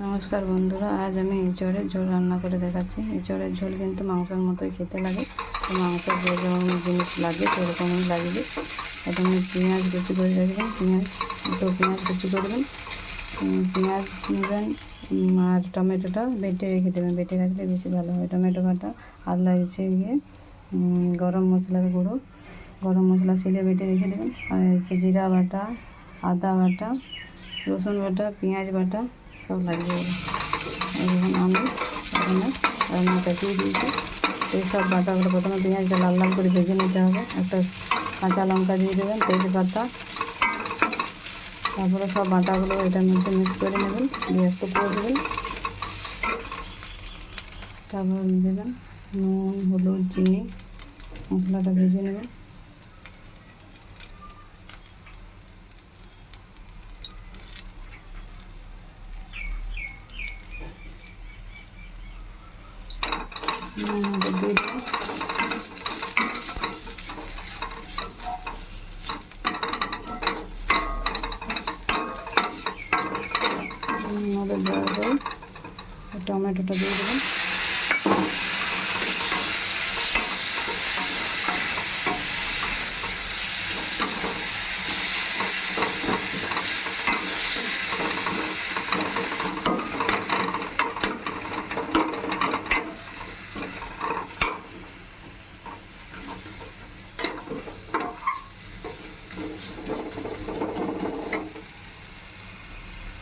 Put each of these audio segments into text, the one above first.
নমস্কার বন্ধুরা, আজ আমি এঁচড়ের ঝোল রান্না করে দেখাচ্ছি। এঁচড়ের ঝোল কিন্তু মাংসের মতোই খেতে লাগে। তো মাংসের যে যেমন জিনিস লাগে সেরকমই লাগবে। প্রথমে পেঁয়াজ কুচি করে রাখবেন, পেঁয়াজ কুচি করবেন, পেঁয়াজ নেবেন আর টমেটোটা বেটে রেখে দেবেন। বেটে রাখলে বেশি ভালো হয়। টমেটো বাটা আর লাগছে গিয়ে গরম মশলার গুঁড়ো, গরম মশলা শিলে বেটে রেখে দেবেন। আর হচ্ছে জিরা বাটা, আদা বাটা, রসুন বাটা, পেঁয়াজ বাটা সব লাগবে। এখন আমি এখানে রান্নাটা দিয়ে দিয়েছি। এই সব বাটাগুলো প্রথমে পেঁয়াজটা লাল লাল করে ভেজে নিতে হবে। একটা কাঁচা লঙ্কা দিয়ে দেবেন, তেজপাতা, তারপরে সব বাটাগুলো এটার মধ্যে মিক্স করে নেবেন, দিয়ে একটু করে দেবেন। তারপর দেবেন নুন, হলুদ, চিনি, মশলাটা ভেজে নেবেন। দিয়ে দেবেন টমেটোটা দিয়ে দেবেন।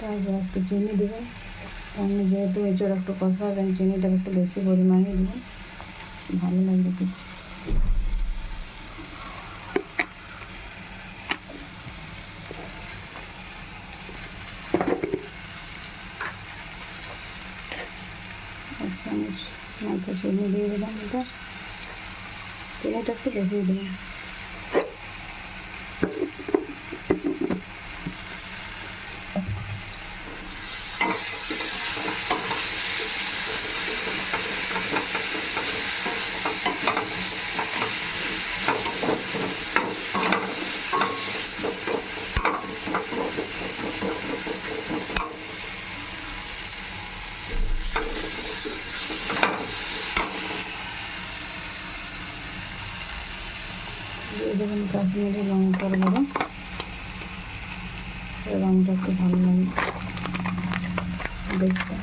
তারপর একটু চিনি দেবেন। আমি যেহেতু এঁচড় একটু কষাবেন, চিনিটা একটু বেশি পরিমাণে দেবেন, ভালো লাগবে কি। এক চামচ মতো চিনি দিয়ে দিলাম। চিনিটা একটু বেশি দেবেন। দিয়ে দেবেন কাশ্মীরি লঙ্কার গুঁড়ো, রঙটা একটু ভালো লাগে দেখতে।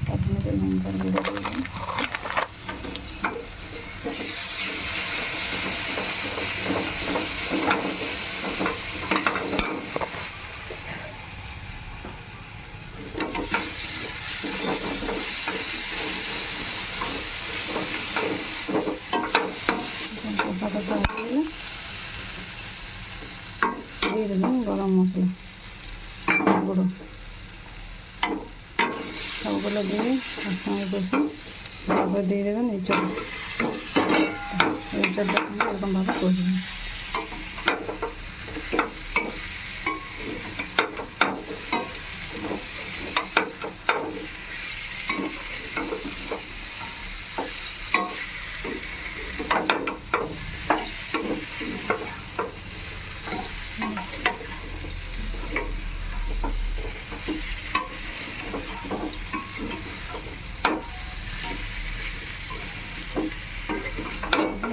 কাশ্মীরি লঙ্কার গুঁড়ো দেবেন। কষা কষা হয়ে গেলে দিয়ে দেবেন গরম মশলা গুঁড়ো। সবগুলো দিয়ে একসঙ্গে কষে তারপর দিয়ে দেবেন এঁচড়টা এরকমভাবে কষবেন।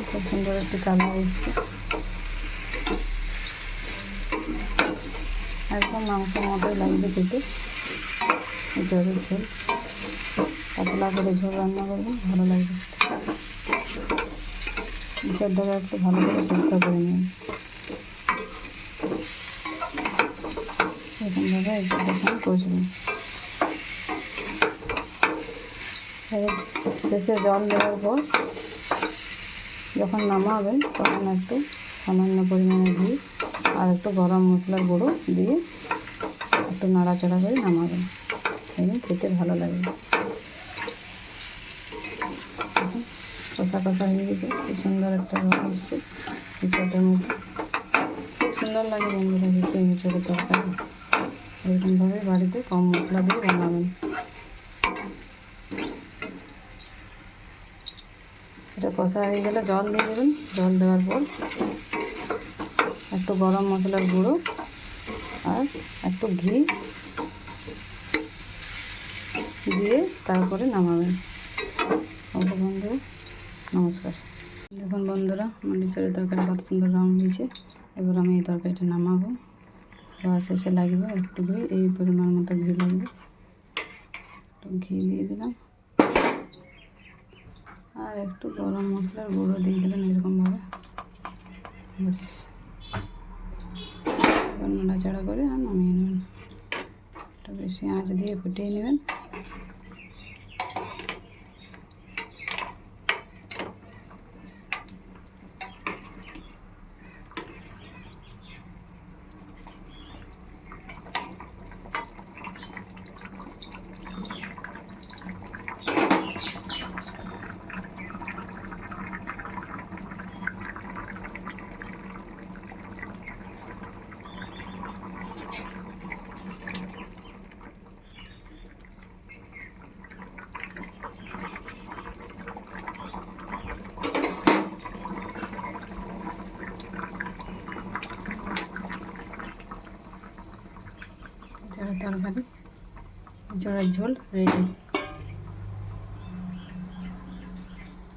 খুব সুন্দর একটি কালার এসছে, একদম মাংসের মতোই লাগবে খেতে। এঁচড়ের ঝোল পাতলা করে ঝোল রান্না করবেন, ভালো লাগবে। এঁচড়টাকে একটু ভালো করে সেদ্ধ করে নিন। এরকমভাবে এঁচড়টার সঙ্গে কষবেন। শেষে জল দেওয়ার পর যখন নামাবেন তখন একটু সামান্য পরিমাণে ঘি আর একটু গরম মশলার গুঁড়ো দিয়ে একটু নাড়াচাড়া করে নামাবেন, এবং খেতে ভালো লাগবে। কষা কষা হয়ে গেছে, খুব সুন্দর একটা রং এসছে এঁচড়টার মধ্যে। খুব সুন্দর লাগে বন্ধুরা খেতে এঁচড়ের তরকারি। এরকমভাবে বাড়িতে কম মশলা দিয়ে বানাবেন। এটা কষা হয়ে গেলে জল দিয়ে দেবেন। জল দেওয়ার পর একটু গরম মশলার গুঁড়ো আর একটু ঘি দিয়ে তারপরে নামাবেন। ওকে বন্ধুরা, নমস্কার। দেখুন বন্ধুরা, আমার ইঁচড়ের তরকারি কত সুন্দর রঙ হয়েছে। এবার আমি এই তরকারিটা নামাবো। খাওয়া শেষে লাগবে একটু ঘি, এই পরিমাণ মতো ঘি লাগবে। একটু ঘি দিয়ে দিলাম আর একটু গরম মশলার গুঁড়ো দিয়ে দিলাম এরকমভাবে। ব্যাস, এবার নাড়াচাড়া করে আর নামিয়ে নেবেন। একটু বেশি আঁচ দিয়ে ফুটিয়ে নেবেন। তরকারি, জলের ঝোল রেডি।